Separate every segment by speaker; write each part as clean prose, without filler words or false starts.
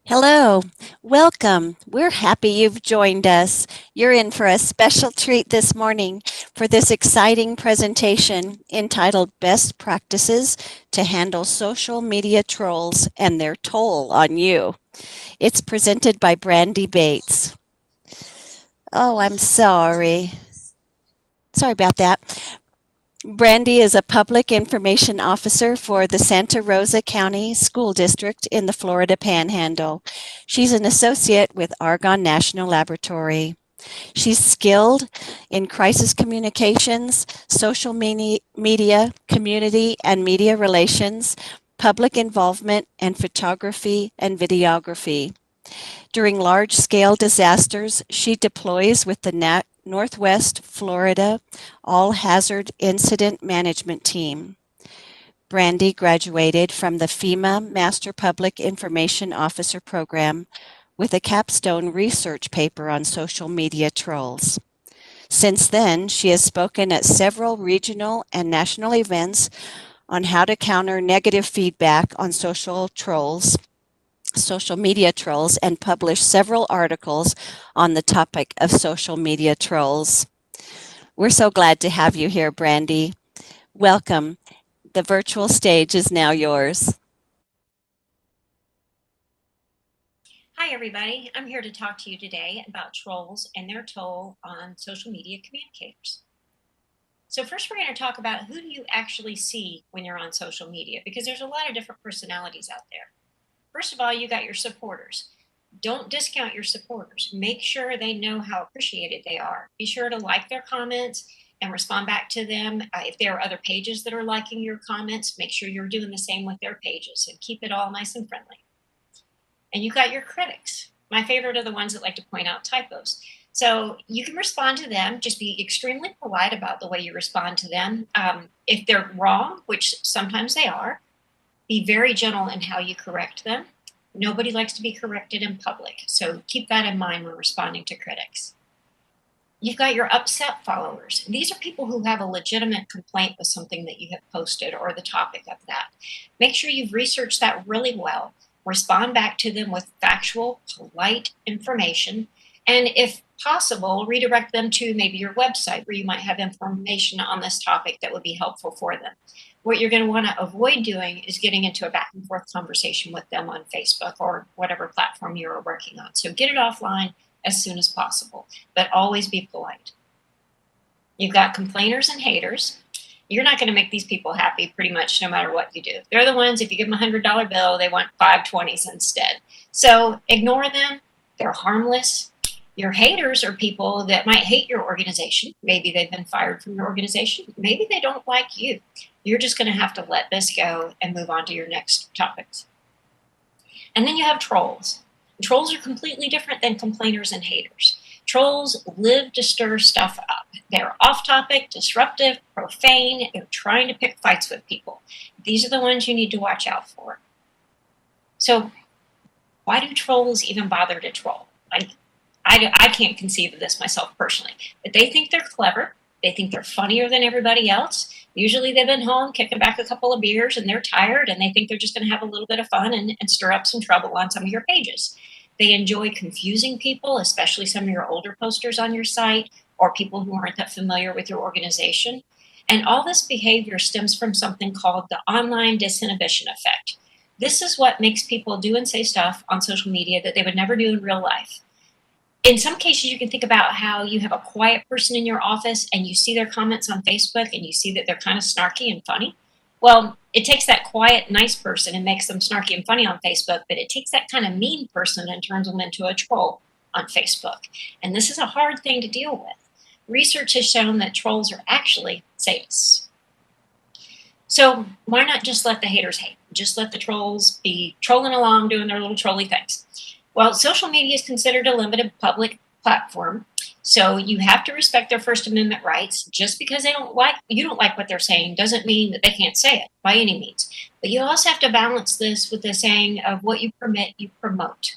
Speaker 1: Hello, welcome. We're happy you've joined us. You're in for a special treat this morning for this exciting presentation entitled Best Practices to Handle Social Media Trolls and Their Toll on You. It's presented by Brandy Bates. Oh, I'm sorry. Sorry about that. Brandy is a public information officer for the Santa Rosa County School District in the Florida Panhandle. She's an associate with Argonne National Laboratory. She's skilled in crisis communications, social media, community and media relations, public involvement, and photography and videography. During large-scale disasters, she deploys with the Northwest Florida All-Hazard Incident Management Team. Brandy graduated from the FEMA Master Public Information Officer Program with a capstone research paper on social media trolls. Since then, she has spoken at several regional and national events on how to counter negative feedback on social media trolls, and published several articles on the topic of social media trolls. We're so glad to have you here, Brandy. Welcome. The virtual stage is now yours.
Speaker 2: Hi, everybody. I'm here to talk to you today about trolls and their toll on social media communicators. So first, we're going to talk about who do you actually see when you're on social media, because there's a lot of different personalities out there. First of all, you got your supporters. Don't discount your supporters. Make sure they know how appreciated they are. Be sure to like their comments and respond back to them. If there are other pages that are liking your comments, make sure you're doing the same with their pages and keep it all nice and friendly. And you got your critics. My favorite are the ones that like to point out typos. So you can respond to them, just be extremely polite about the way you respond to them. If they're wrong, which sometimes they are, be very gentle in how you correct them. Nobody likes to be corrected in public, so keep that in mind when responding to critics. You've got your upset followers. These are people who have a legitimate complaint with something that you have posted or the topic of that. Make sure you've researched that really well. Respond back to them with factual, polite information, and if possible, redirect them to maybe your website where you might have information on this topic that would be helpful for them. What you're going to want to avoid doing is getting into a back and forth conversation with them on Facebook or whatever platform you're working on. So get it offline as soon as possible, but always be polite. You've got complainers and haters. You're not going to make these people happy pretty much no matter what you do. They're the ones, if you give them $100 bill, they want 520s instead. So ignore them. They're harmless. Your haters are people that might hate your organization. Maybe they've been fired from your organization. Maybe they don't like you. You're just going to have to let this go and move on to your next topics. And then you have trolls. Trolls are completely different than complainers and haters. Trolls live to stir stuff up. They're off topic, disruptive, profane. They're trying to pick fights with people. These are the ones you need to watch out for. So, why do trolls even bother to troll? I can't conceive of this myself personally. But they think they're clever. They think they're funnier than everybody else. Usually they've been home kicking back a couple of beers and they're tired and they think they're just going to have a little bit of fun and stir up some trouble on some of your pages. They enjoy confusing people, especially some of your older posters on your site or people who aren't that familiar with your organization. And all this behavior stems from something called the online disinhibition effect. This is what makes people do and say stuff on social media that they would never do in real life. In some cases, you can think about how you have a quiet person in your office and you see their comments on Facebook and you see that they're kind of snarky and funny. Well, it takes that quiet, nice person and makes them snarky and funny on Facebook, but it takes that kind of mean person and turns them into a troll on Facebook. And this is a hard thing to deal with. Research has shown that trolls are actually sadists. So why not just let the haters hate? Just let the trolls be trolling along, doing their little trolly things. Well, social media is considered a limited public platform, so you have to respect their First Amendment rights. Just because you don't like what they're saying doesn't mean that they can't say it by any means. But you also have to balance this with the saying of what you permit, you promote.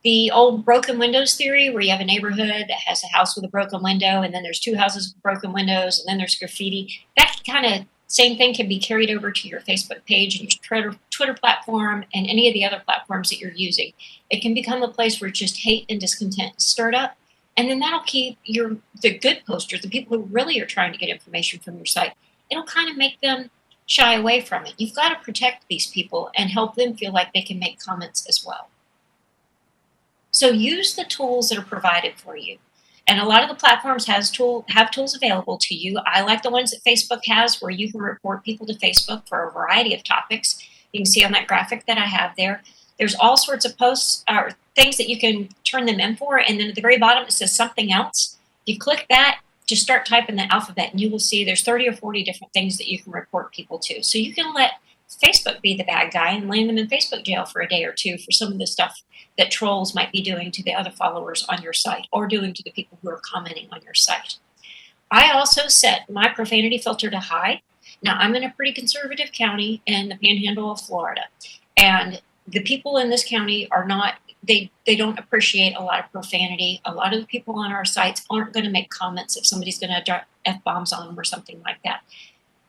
Speaker 2: The old broken windows theory, where you have a neighborhood that has a house with a broken window, and then there's two houses with broken windows, and then there's graffiti, that kind of Same thing can be carried over to your Facebook page and your Twitter platform and any of the other platforms that you're using. It can become a place where just hate and discontent is stirred up. And then that'll keep the good posters, the people who really are trying to get information from your site, it'll kind of make them shy away from it. You've got to protect these people and help them feel like they can make comments as well. So use the tools that are provided for you. And a lot of the platforms have tools available to you. I like the ones that Facebook has where you can report people to Facebook for a variety of topics. You can see on that graphic that I have there. There's all sorts of posts or things that you can turn them in for. And then at the very bottom, it says something else. If you click that, just start typing the alphabet and you will see there's 30 or 40 different things that you can report people to. So you can let Facebook be the bad guy and land them in Facebook jail for a day or two for some of the stuff that trolls might be doing to the other followers on your site or doing to the people who are commenting on your site. I also set my profanity filter to high. Now, I'm in a pretty conservative county in the panhandle of Florida, and the people in this county are not, they don't appreciate a lot of profanity. A lot of the people on our sites aren't going to make comments if somebody's going to drop F-bombs on them or something like that.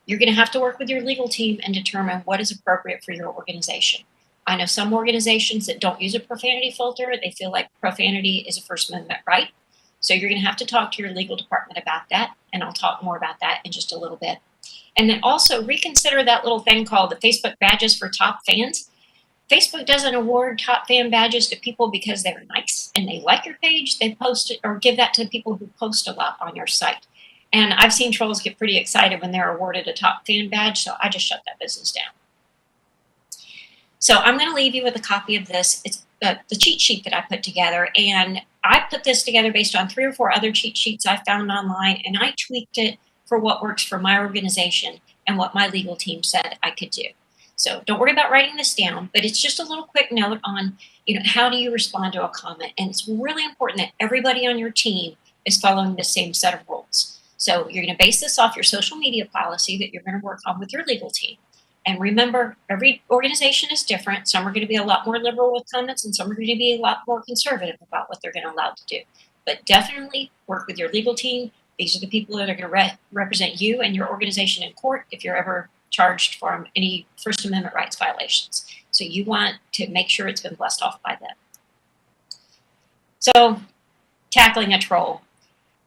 Speaker 2: You're going to have to work with your legal team and determine what is appropriate for your organization. I know some organizations that don't use a profanity filter. They feel like profanity is a First Amendment right. So you're going to have to talk to your legal department about that, and I'll talk more about that in just a little bit. And then also reconsider that little thing called the Facebook badges for top fans. Facebook doesn't award top fan badges to people because they're nice and they like your page. They post it or give that to people who post a lot on your site. And I've seen trolls get pretty excited when they're awarded a top fan badge, so I just shut that business down. So I'm going to leave you with a copy of this. It's the cheat sheet that I put together, and I put this together based on 3 or 4 other cheat sheets I found online, and I tweaked it for what works for my organization and what my legal team said I could do. So don't worry about writing this down, but it's just a little quick note on, how do you respond to a comment? And it's really important that everybody on your team is following the same set of rules. So you're going to base this off your social media policy that you're going to work on with your legal team. And remember, every organization is different. Some are going to be a lot more liberal with comments, and some are going to be a lot more conservative about what they're going to allow to do. But definitely work with your legal team. These are the people that are going to represent you and your organization in court if you're ever charged for any First Amendment rights violations. So you want to make sure it's been blessed off by them. So tackling a troll.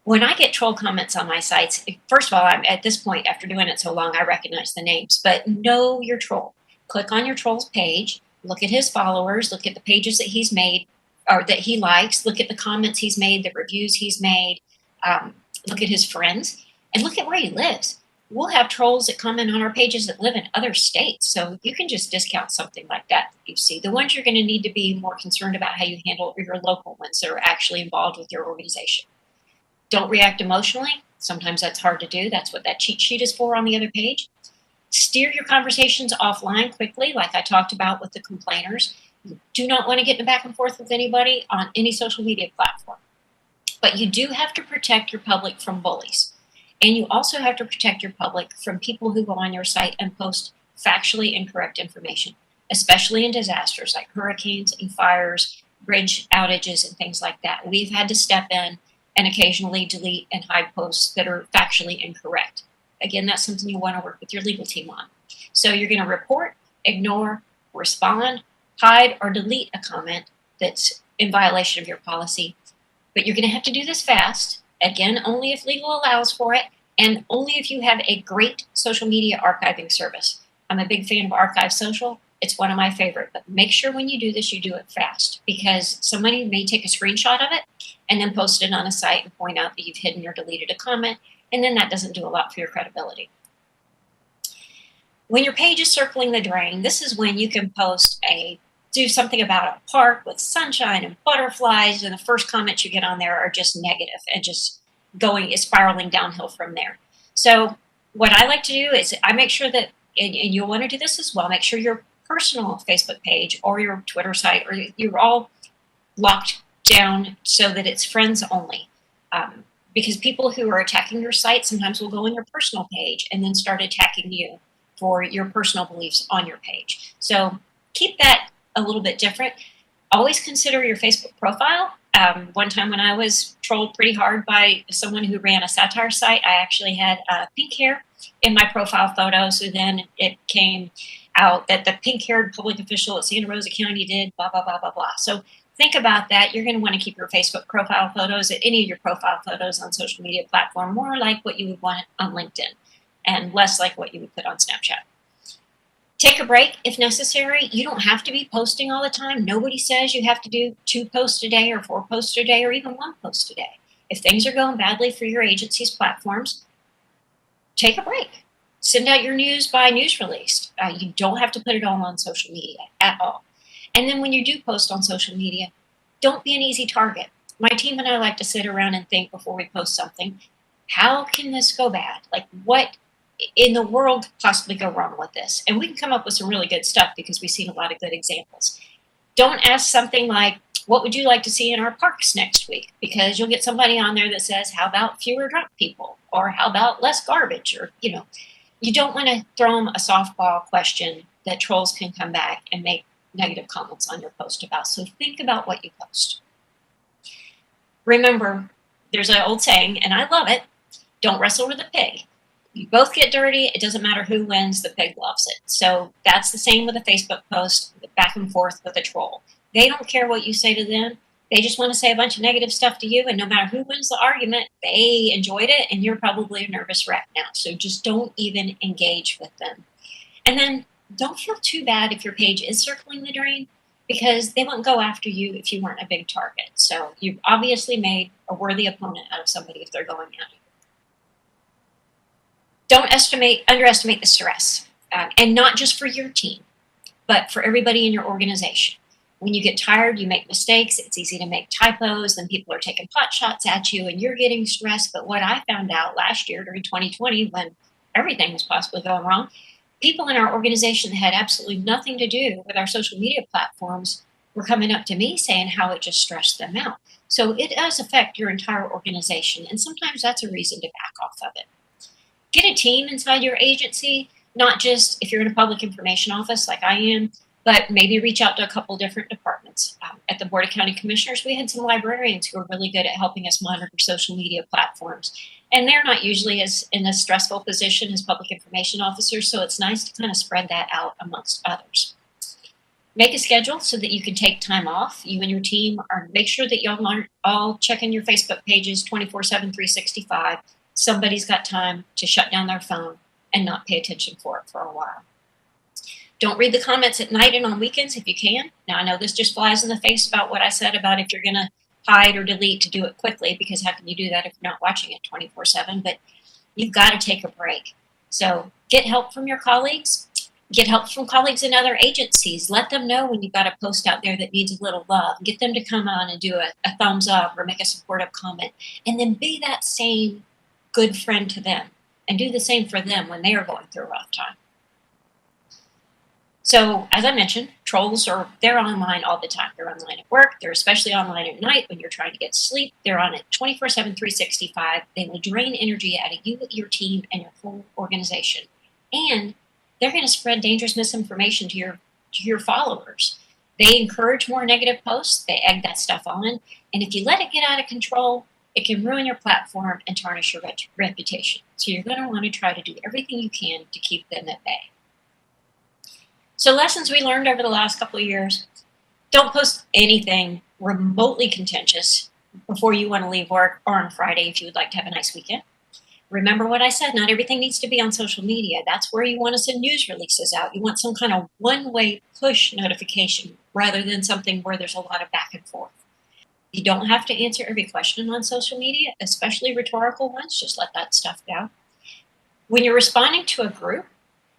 Speaker 2: When I get troll comments on my sites, first of all, I'm at this point, after doing it so long, I recognize the names, but know your troll. Click on your troll's page, look at his followers, look at the pages that he's made or that he likes, look at the comments he's made, the reviews he's made, look at his friends, and look at where he lives. We'll have trolls that comment on our pages that live in other states, so you can just discount something like that you see. The ones you're going to need to be more concerned about how you handle are your local ones that are actually involved with your organization. Don't react emotionally. Sometimes that's hard to do. That's what that cheat sheet is for on the other page. Steer your conversations offline quickly, like I talked about with the complainers. You do not want to get in a back and forth with anybody on any social media platform. But you do have to protect your public from bullies. And you also have to protect your public from people who go on your site and post factually incorrect information, especially in disasters like hurricanes and fires, bridge outages, and things like that. We've had to step in and occasionally delete and hide posts that are factually incorrect. Again, that's something you want to work with your legal team on. So you're going to report, ignore, respond, hide, or delete a comment that's in violation of your policy. But you're going to have to do this fast. Again, only if legal allows for it, and only if you have a great social media archiving service. I'm a big fan of Archive Social. It's one of my favorite, but make sure when you do this, you do it fast, because somebody may take a screenshot of it and then post it on a site and point out that you've hidden or deleted a comment, and then that doesn't do a lot for your credibility. When your page is circling the drain, this is when you can do something about a park with sunshine and butterflies, and the first comments you get on there are just negative and just spiraling downhill from there. So what I like to do is I make sure that, and you'll want to do this as well, make sure your personal Facebook page or your Twitter site, or you're all locked down so that it's friends only. Because people who are attacking your site sometimes will go on your personal page and then start attacking you for your personal beliefs on your page. So keep that a little bit different. Always consider your Facebook profile One time when I was trolled pretty hard by someone who ran a satire site, I actually had pink hair in my profile photo. So then it came out that the pink-haired public official at Santa Rosa County did blah, blah, blah, blah, blah. So think about that. You're going to want to keep your Facebook profile photos, any of your profile photos on social media platform, more like what you would want on LinkedIn and less like what you would put on Snapchat. Take a break if necessary. You don't have to be posting all the time. Nobody says you have to do 2 posts a day or 4 posts a day or even 1 post a day. If things are going badly for your agency's platforms, take a break. Send out your news by news release. You don't have to put it all on social media at all. And then when you do post on social media, don't be an easy target. My team and I like to sit around and think before we post something, how can this go bad? Like, what in the world could possibly go wrong with this? And we can come up with some really good stuff because we've seen a lot of good examples. Don't ask something like, what would you like to see in our parks next week? Because you'll get somebody on there that says, how about fewer drunk people? Or how about less garbage? Or, you don't want to throw them a softball question that trolls can come back and make negative comments on your post about. So think about what you post. Remember, there's an old saying, and I love it, don't wrestle with a pig. You both get dirty. It doesn't matter who wins. The pig loves it. So that's the same with a Facebook post, back and forth with a troll. They don't care what you say to them. They just want to say a bunch of negative stuff to you. And no matter who wins the argument, they enjoyed it. And you're probably a nervous wreck now. So just don't even engage with them. And then don't feel too bad if your page is circling the drain, because they won't go after you if you weren't a big target. So you've obviously made a worthy opponent out of somebody if they're going at you. Don't underestimate the stress, and not just for your team, but for everybody in your organization. When you get tired, you make mistakes. It's easy to make typos. Then people are taking pot shots at you and you're getting stressed. But what I found out last year during 2020, when everything was possibly going wrong, people in our organization that had absolutely nothing to do with our social media platforms were coming up to me saying how it just stressed them out. So it does affect your entire organization. And sometimes that's a reason to back off of it. Get a team inside your agency, not just if you're in a public information office like I am, but maybe reach out to a couple different departments. At the Board of County Commissioners, we had some librarians who are really good at helping us monitor social media platforms. And they're not usually as in a stressful position as public information officers, so it's nice to kind of spread that out amongst others. Make a schedule so that you can take time off. You and your team make sure that y'all are all checking your Facebook pages 24/7, 365. Somebody's got time to shut down their phone and not pay attention for it for a while. Don't read the comments at night and on weekends if you can. Now, I know this just flies in the face about what I said about if you're going to hide or delete, to do it quickly, because how can you do that if you're not watching it 24/7? But you've got to take a break. So get help from your colleagues. Get help from colleagues in other agencies. Let them know when you've got a post out there that needs a little love. Get them to come on and do a thumbs up or make a supportive comment. And then be that same good friend to them and do the same for them when they are going through a rough time. So as I mentioned, trolls they're online all the time. They're online at work. They're especially online at night when you're trying to get sleep. They're on it 24/7, 365. They will drain energy out of you, your team, and your whole organization. And they're going to spread dangerous misinformation to your followers. They encourage more negative posts. They egg that stuff on. And if you let it get out of control, it can ruin your platform and tarnish your reputation. So you're going to want to try to do everything you can to keep them at bay. So lessons we learned over the last couple of years: don't post anything remotely contentious before you want to leave work or on Friday if you would like to have a nice weekend. Remember what I said, not everything needs to be on social media. That's where you want to send news releases out. You want some kind of one-way push notification rather than something where there's a lot of back and forth. You don't have to answer every question on social media, especially rhetorical ones. Just let that stuff go. When you're responding to a group,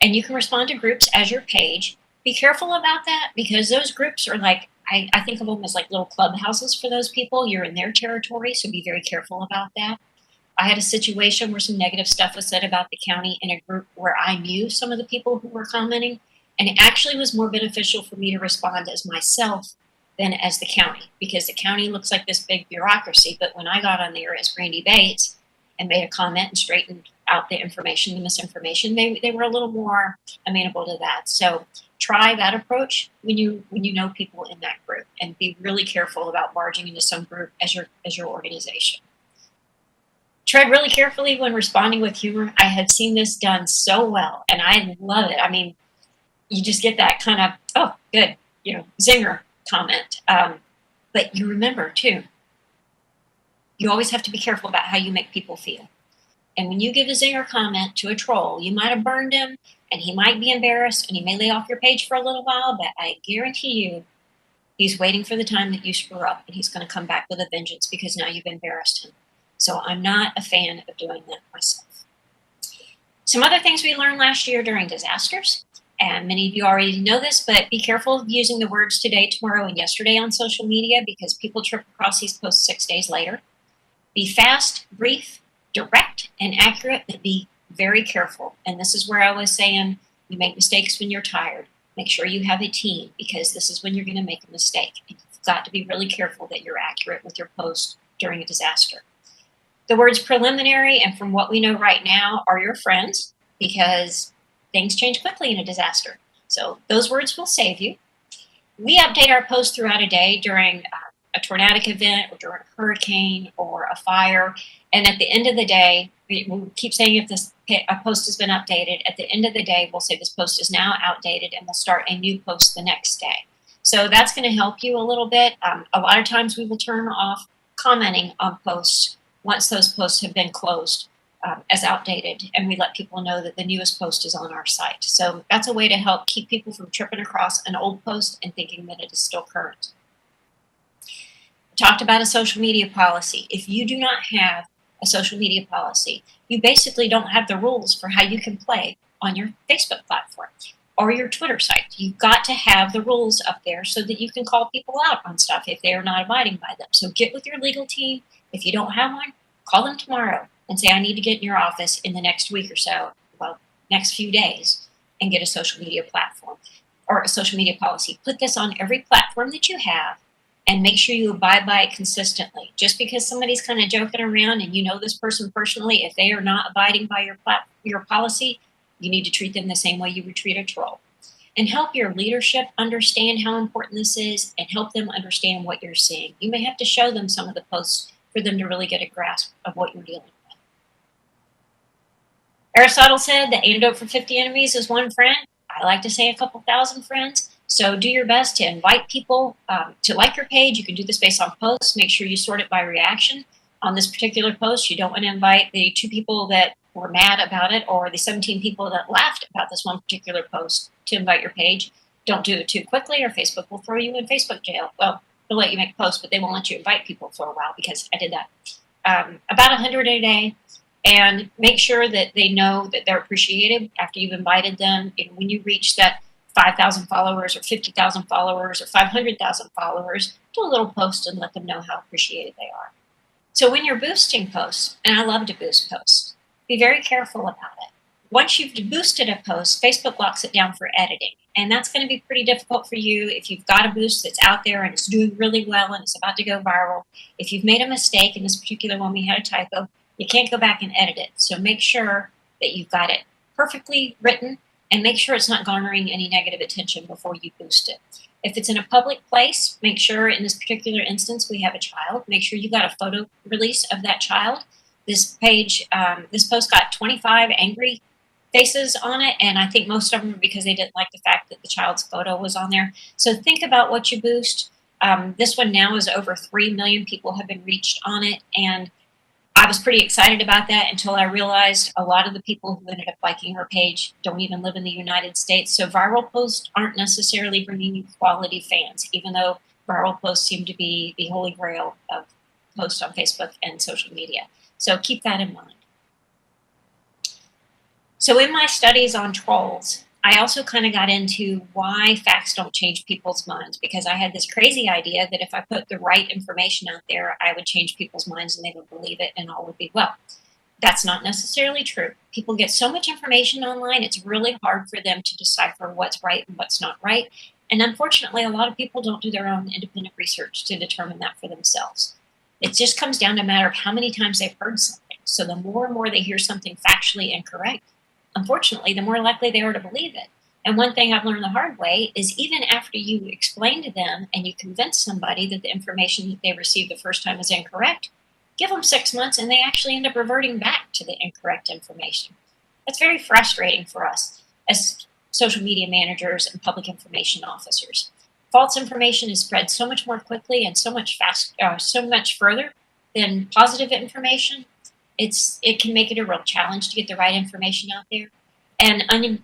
Speaker 2: and you can respond to groups as your page, be careful about that, because those groups are like, I think of them as like little clubhouses for those people. You're in their territory, so be very careful about that. I had a situation where some negative stuff was said about the county in a group where I knew some of the people who were commenting, and it actually was more beneficial for me to respond as myself than as the county, because the county looks like this big bureaucracy. But when I got on there as Brandy Bates and made a comment and straightened out the information, the misinformation, they were a little more amenable to that. So try that approach when you know people in that group, and be really careful about barging into some group as your organization. Tread really carefully when responding with humor. I have seen this done so well, and I love it. I mean, you just get that kind of, oh, good, zinger comment. But you remember too, you always have to be careful about how you make people feel. And when you give a zinger comment to a troll, you might have burned him, and he might be embarrassed, and he may lay off your page for a little while, but I guarantee you, he's waiting for the time that you screw up, and he's going to come back with a vengeance because now you've embarrassed him. So I'm not a fan of doing that myself. Some other things we learned last year during disasters, and many of you already know this, but be careful of using the words today, tomorrow, and yesterday on social media, because people trip across these posts 6 days later. Be fast, brief, direct, and accurate, but be very careful. And this is where I was saying you make mistakes when you're tired. Make sure you have a team, because this is when you're going to make a mistake. And you've got to be really careful that you're accurate with your post during a disaster. The words preliminary and from what we know right now are your friends, because things change quickly in a disaster. So those words will save you. We update our posts throughout a day during a tornadic event or during a hurricane or a fire. And at the end of the day, we'll keep saying if a post has been updated, at the end of the day, we'll say this post is now outdated, and we'll start a new post the next day. So that's going to help you a little bit. A lot of times we will turn off commenting on posts once those posts have been closed as outdated, and we let people know that the newest post is on our site. So that's a way to help keep people from tripping across an old post and thinking that it is still current. Talked about a social media policy. If you do not have a social media policy, you basically don't have the rules for how you can play on your Facebook platform or your Twitter site. You've got to have the rules up there so that you can call people out on stuff if they are not abiding by them. So get with your legal team. If you don't have one, call them tomorrow and say, I need to get in your office in the next week or so, well, next few days, and get a social media platform or a social media policy. Put this on every platform that you have, and make sure you abide by it consistently. Just because somebody's kind of joking around and you know this person personally, if they are not abiding by your policy, you need to treat them the same way you would treat a troll. And help your leadership understand how important this is, and help them understand what you're seeing. You may have to show them some of the posts for them to really get a grasp of what you're dealing with. Aristotle said the antidote for 50 enemies is one friend. I like to say a couple thousand friends. So do your best to invite people to like your page. You can do this based on posts. Make sure you sort it by reaction. On this particular post, you don't want to invite the 2 people that were mad about it or the 17 people that laughed about this one particular post to invite your page. Don't do it too quickly, or Facebook will throw you in Facebook jail. Well, they'll let you make posts, but they won't let you invite people for a while, because I did that. About 100 a day. And make sure that they know that they're appreciated after you've invited them. And when you reach that 5,000 followers or 50,000 followers or 500,000 followers, do a little post and let them know how appreciated they are. So when you're boosting posts, and I love to boost posts, be very careful about it. Once you've boosted a post, Facebook locks it down for editing. And that's going to be pretty difficult for you if you've got a boost that's out there and it's doing really well and it's about to go viral. If you've made a mistake, in this particular one we had a typo, you can't go back and edit it. So make sure that you've got it perfectly written, and make sure it's not garnering any negative attention before you boost it. If it's in a public place, make sure, in this particular instance, we have a child. Make sure you got a photo release of that child. This post got 25 angry faces on it, and I think most of them are because they didn't like the fact that the child's photo was on there. So think about what you boost. This one now is over 3 million people have been reached on it, and I was pretty excited about that until I realized a lot of the people who ended up liking her page don't even live in the United States. So viral posts aren't necessarily bringing you quality fans, even though viral posts seem to be the holy grail of posts on Facebook and social media. So keep that in mind. So in my studies on trolls, I also kind of got into why facts don't change people's minds, because I had this crazy idea that if I put the right information out there, I would change people's minds and they would believe it and all would be well. That's not necessarily true. People get so much information online, it's really hard for them to decipher what's right and what's not right. And unfortunately, a lot of people don't do their own independent research to determine that for themselves. It just comes down to a matter of how many times they've heard something. So the more and more they hear something factually incorrect, unfortunately, the more likely they are to believe it. And one thing I've learned the hard way is even after you explain to them and you convince somebody that the information that they received the first time is incorrect, give them 6 months and they actually end up reverting back to the incorrect information. That's very frustrating for us as social media managers and public information officers. False information is spread so much more quickly and so much further than positive information. It can make it a real challenge to get the right information out there. And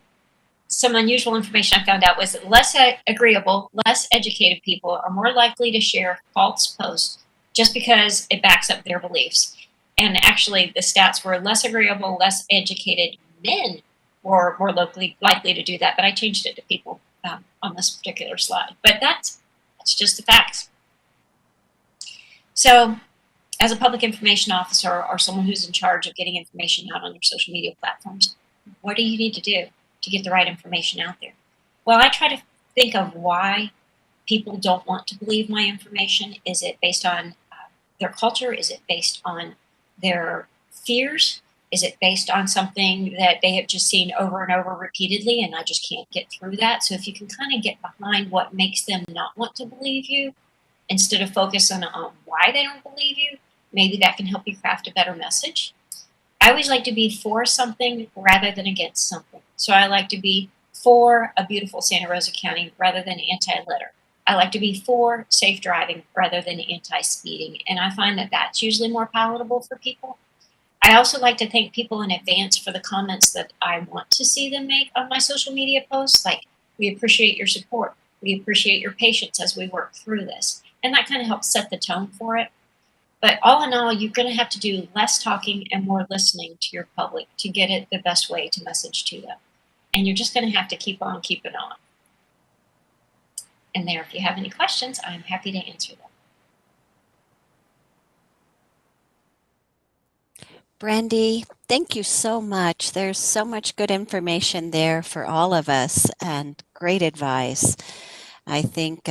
Speaker 2: some unusual information I found out was that less agreeable, less educated people are more likely to share false posts just because it backs up their beliefs. And actually, the stats were less agreeable, less educated men were more likely to do that. But I changed it to people on this particular slide. But that's just the facts. So, as a public information officer or someone who's in charge of getting information out on your social media platforms, what do you need to do to get the right information out there? Well, I try to think of why people don't want to believe my information. Is it based on their culture? Is it based on their fears? Is it based on something that they have just seen over and over repeatedly and I just can't get through that? So if you can kind of get behind what makes them not want to believe you instead of focusing on why they don't believe you, maybe that can help you craft a better message. I always like to be for something rather than against something. So I like to be for a beautiful Santa Rosa County rather than anti-litter. I like to be for safe driving rather than anti-speeding. And I find that that's usually more palatable for people. I also like to thank people in advance for the comments that I want to see them make on my social media posts. Like, we appreciate your support. We appreciate your patience as we work through this. And that kind of helps set the tone for it. But all in all, you're going to have to do less talking and more listening to your public to get it the best way to message to them. And you're just going to have to keep on keeping on. And there, if you have any questions, I'm happy to answer them.
Speaker 1: Brandy, thank you so much. There's so much good information there for all of us and great advice. I think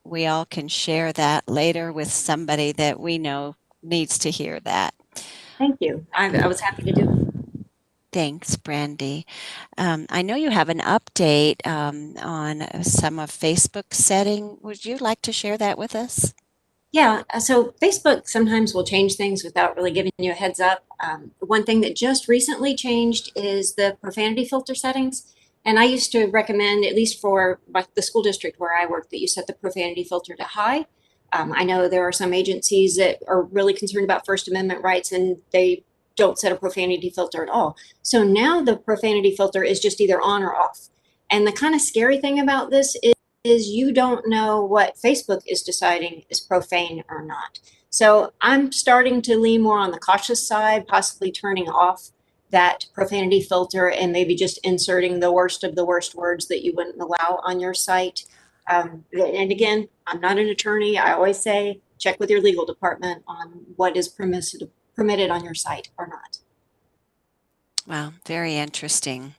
Speaker 1: we all can share that later with somebody that we know needs to hear that.
Speaker 3: Thank you. I was happy to do it.
Speaker 1: Thanks, Brandy. I know you have an update on some of Facebook setting. Would you like to share that with us?
Speaker 3: Yeah, so Facebook sometimes will change things without really giving you a heads up. One thing that just recently changed is the profanity filter settings. And I used to recommend, at least for the school district where I work, that you set the profanity filter to high. I know there are some agencies that are really concerned about First Amendment rights and they don't set a profanity filter at all. So now the profanity filter is just either on or off. And the kind of scary thing about this is you don't know what Facebook is deciding is profane or not. So I'm starting to lean more on the cautious side, possibly turning off that profanity filter and maybe just inserting the worst of the worst words that you wouldn't allow on your site. And again, I'm not an attorney. I always say, check with your legal department on what is permitted on your site or not.
Speaker 1: Wow, very interesting.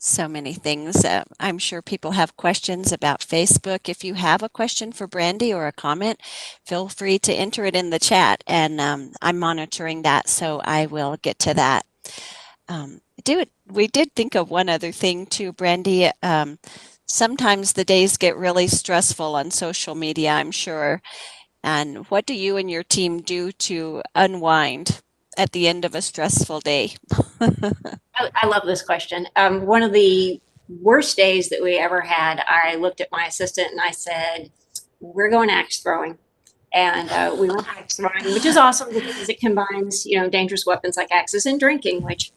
Speaker 1: So many things. I'm sure people have questions about Facebook. If you have a question for Brandy or a comment, feel free to enter it in the chat, and I'm monitoring that, so I will get to that. We did think of one other thing too, Brandy. Sometimes the days get really stressful on social media, I'm sure. And what do you and your team do to unwind at the end of a stressful day?
Speaker 3: I love this question. One of the worst days that we ever had, I looked at my assistant and I said, we're going axe throwing. And we went axe throwing, which is awesome because it combines, dangerous weapons like axes and drinking, which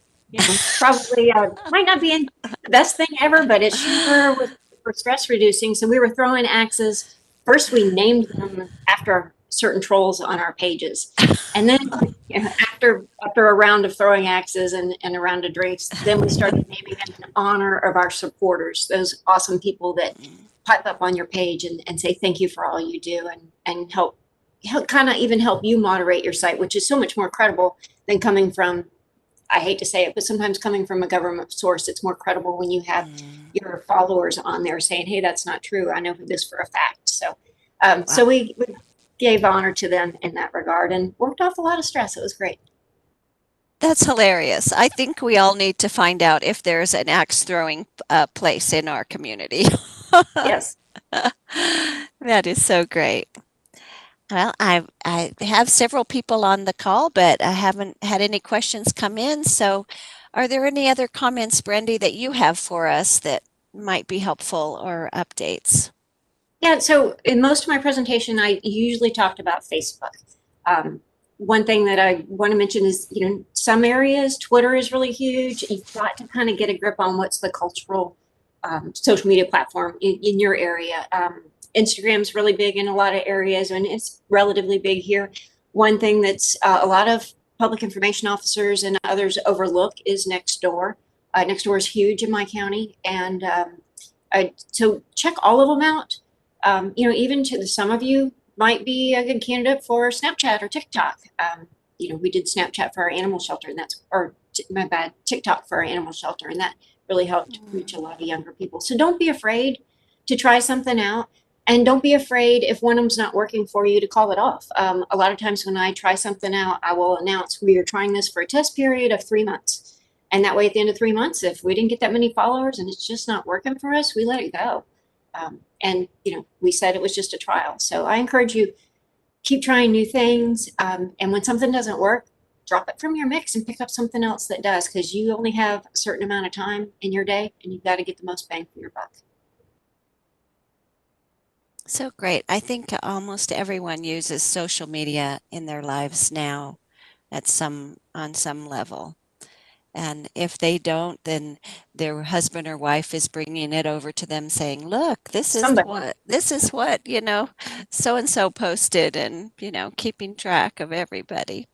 Speaker 3: probably might not be the best thing ever, but it sure was for stress reducing. So we were throwing axes. First, we named them after certain trolls on our pages. And then after a round of throwing axes and a round of drinks, then we started naming them in honor of our supporters, those awesome people that pipe up on your page and say thank you for all you do and help kind of even help you moderate your site, which is so much more credible than coming from, I hate to say it, but sometimes coming from a government source. It's more credible when you have your followers on there saying, hey, that's not true. I know this for a fact. So wow. So we gave honor to them in that regard and worked off a lot of stress. It was great.
Speaker 1: That's hilarious. I think we all need to find out if there's an axe throwing place in our community.
Speaker 3: Yes.
Speaker 1: That is so great. Well, I have several people on the call, but I haven't had any questions come in. So, are there any other comments, Brandy, that you have for us that might be helpful or updates?
Speaker 3: Yeah, so in most of my presentation, I usually talked about Facebook. Um, One thing that I want to mention is, some areas, Twitter is really huge. You've got to kind of get a grip on what's the cultural social media platform in your area. Instagram's really big in a lot of areas, and it's relatively big here. One thing that's a lot of public information officers and others overlook is Nextdoor. Nextdoor is huge in my county, and so check all of them out. Even to some of you might be a good candidate for Snapchat or TikTok. We did Snapchat for our animal shelter, and my bad, TikTok for our animal shelter, and that really helped reach a lot of younger people. So don't be afraid to try something out, and don't be afraid if one of them's not working for you to call it off. A lot of times when I try something out, I will announce we are trying this for a test period of 3 months. And that way, at the end of 3 months, if we didn't get that many followers and it's just not working for us, we let it go. And we said it was just a trial. So I encourage you, keep trying new things. And when something doesn't work, drop it from your mix and pick up something else that does, because you only have a certain amount of time in your day, and you've got to get the most bang for your buck.
Speaker 1: So great. I think almost everyone uses social media in their lives now on some level. And if they don't, then their husband or wife is bringing it over to them saying, look, this is what, so and so posted, and, keeping track of everybody.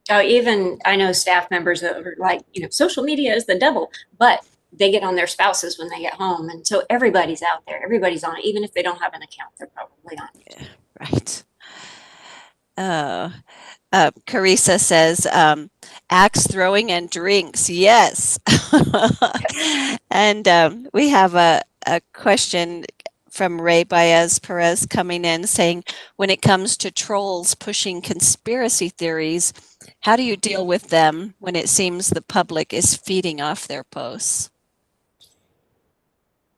Speaker 3: Even I know staff members that are like, social media is the devil, but they get on their spouses when they get home. And so everybody's out there. Everybody's on it. Even if they don't have an account, they're probably on it.
Speaker 1: Yeah, right. Carissa says, axe throwing and drinks. Yes. And we have a question from Ray Baez Perez coming in saying, when it comes to trolls pushing conspiracy theories, how do you deal with them when it seems the public is feeding off their posts?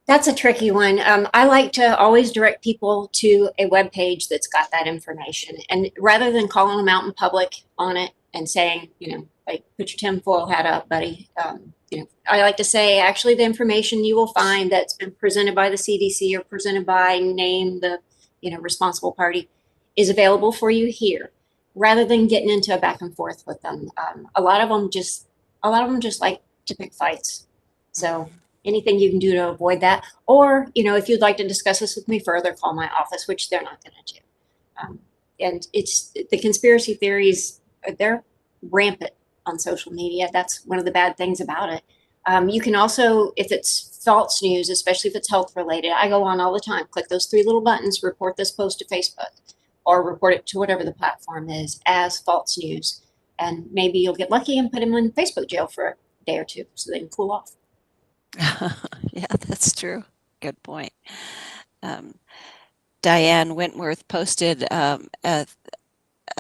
Speaker 3: That's a tricky one. I like to always direct people to a web page that's got that information. And rather than calling them out in public on it and saying, like, put your tinfoil hat up, buddy. I like to say, actually, the information you will find that's been presented by the CDC or presented by name the, responsible party is available for you here, rather than getting into a back and forth with them. A lot of them just like to pick fights. So anything you can do to avoid that, or if you'd like to discuss this with me further, call my office, which they're not going to do. And it's the conspiracy theories, they're rampant on social media. That's one of the bad things about it. You can also, if it's false news, especially if it's health related, I go on all the time, click those 3 little buttons, report this post to Facebook, or report it to whatever the platform is as false news. And maybe you'll get lucky and put them in Facebook jail for a day or 2 so they can cool off.
Speaker 1: Yeah, that's true. Good point. Diane Wentworth posted a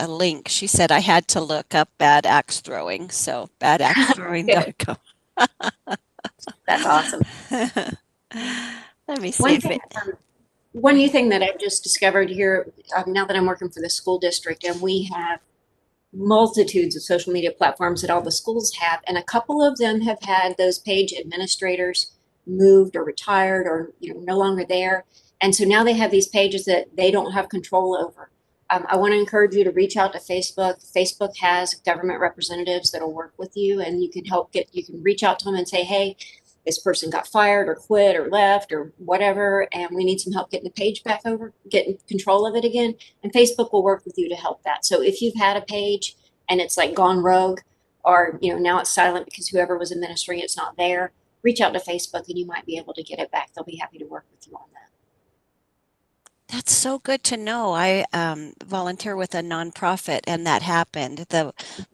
Speaker 1: link. She said, I had to look up bad axe throwing. So badaxethrowing.com.
Speaker 3: That's awesome.
Speaker 1: Let me see
Speaker 3: one new thing that I've just discovered here, now that I'm working for the school district, and we have multitudes of social media platforms that all the schools have, and a couple of them have had those page administrators moved or retired or no longer there, and so now they have these pages that they don't have control over. I want to encourage you to reach out to Facebook. Facebook has government representatives that'll work with you, and you can reach out to them and say, hey, this person got fired or quit or left or whatever, and we need some help getting the page back over, getting control of it again. And Facebook will work with you to help that. So if you've had a page and it's like gone rogue, or now it's silent because whoever was administering it's not there, reach out to Facebook and you might be able to get it back. They'll be happy to work with you on that.
Speaker 1: That's so good to know. I volunteer with a nonprofit, and that happened. The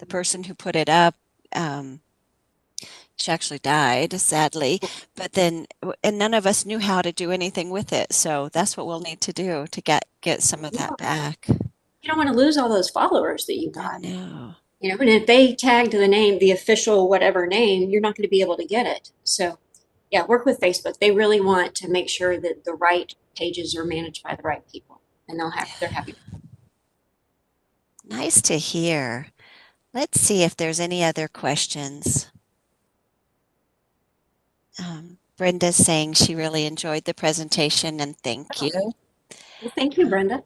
Speaker 1: person who put it up, she actually died, sadly, but and none of us knew how to do anything with it. So that's what we'll need to do to get some of that back.
Speaker 3: You don't want to lose all those followers that you got.
Speaker 1: No.
Speaker 3: You know, and if they tagged the name, the official whatever name, you're not going to be able to get it. So, yeah, work with Facebook. They really want to make sure that the right pages are managed by the right people, and they're happy.
Speaker 1: Nice to hear. Let's see if there's any other questions. Brenda's saying she really enjoyed the presentation and thank you.
Speaker 3: Well, thank you, Brenda.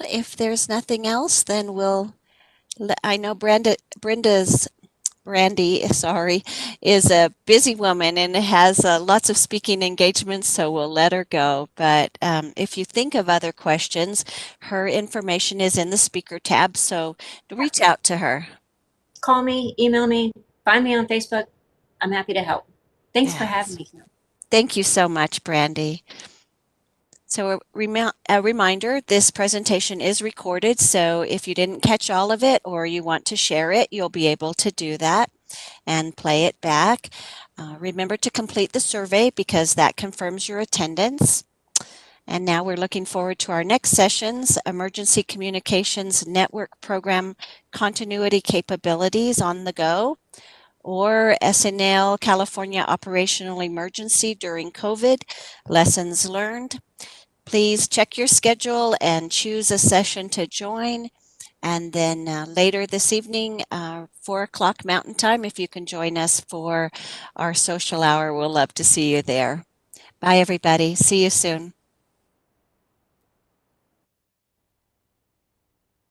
Speaker 1: If there's nothing else, then I know Brandy, sorry, is a busy woman and has lots of speaking engagements, so we'll let her go. But if you think of other questions, her information is in the speaker tab, so reach out to her.
Speaker 3: Call me, email me, find me on Facebook. I'm happy to help. Thanks for having me.
Speaker 1: Thank you so much, Brandy. So a reminder, this presentation is recorded, so if you didn't catch all of it or you want to share it, you'll be able to do that and play it back. Remember to complete the survey because that confirms your attendance. And now we're looking forward to our next sessions, Emergency Communications Network Program Continuity Capabilities on the Go, or SNL California Operational Emergency during COVID, Lessons Learned. Please check your schedule and choose a session to join. And then later this evening, 4 o'clock Mountain Time, if you can join us for our social hour, we'll love to see you there. Bye, everybody. See you soon.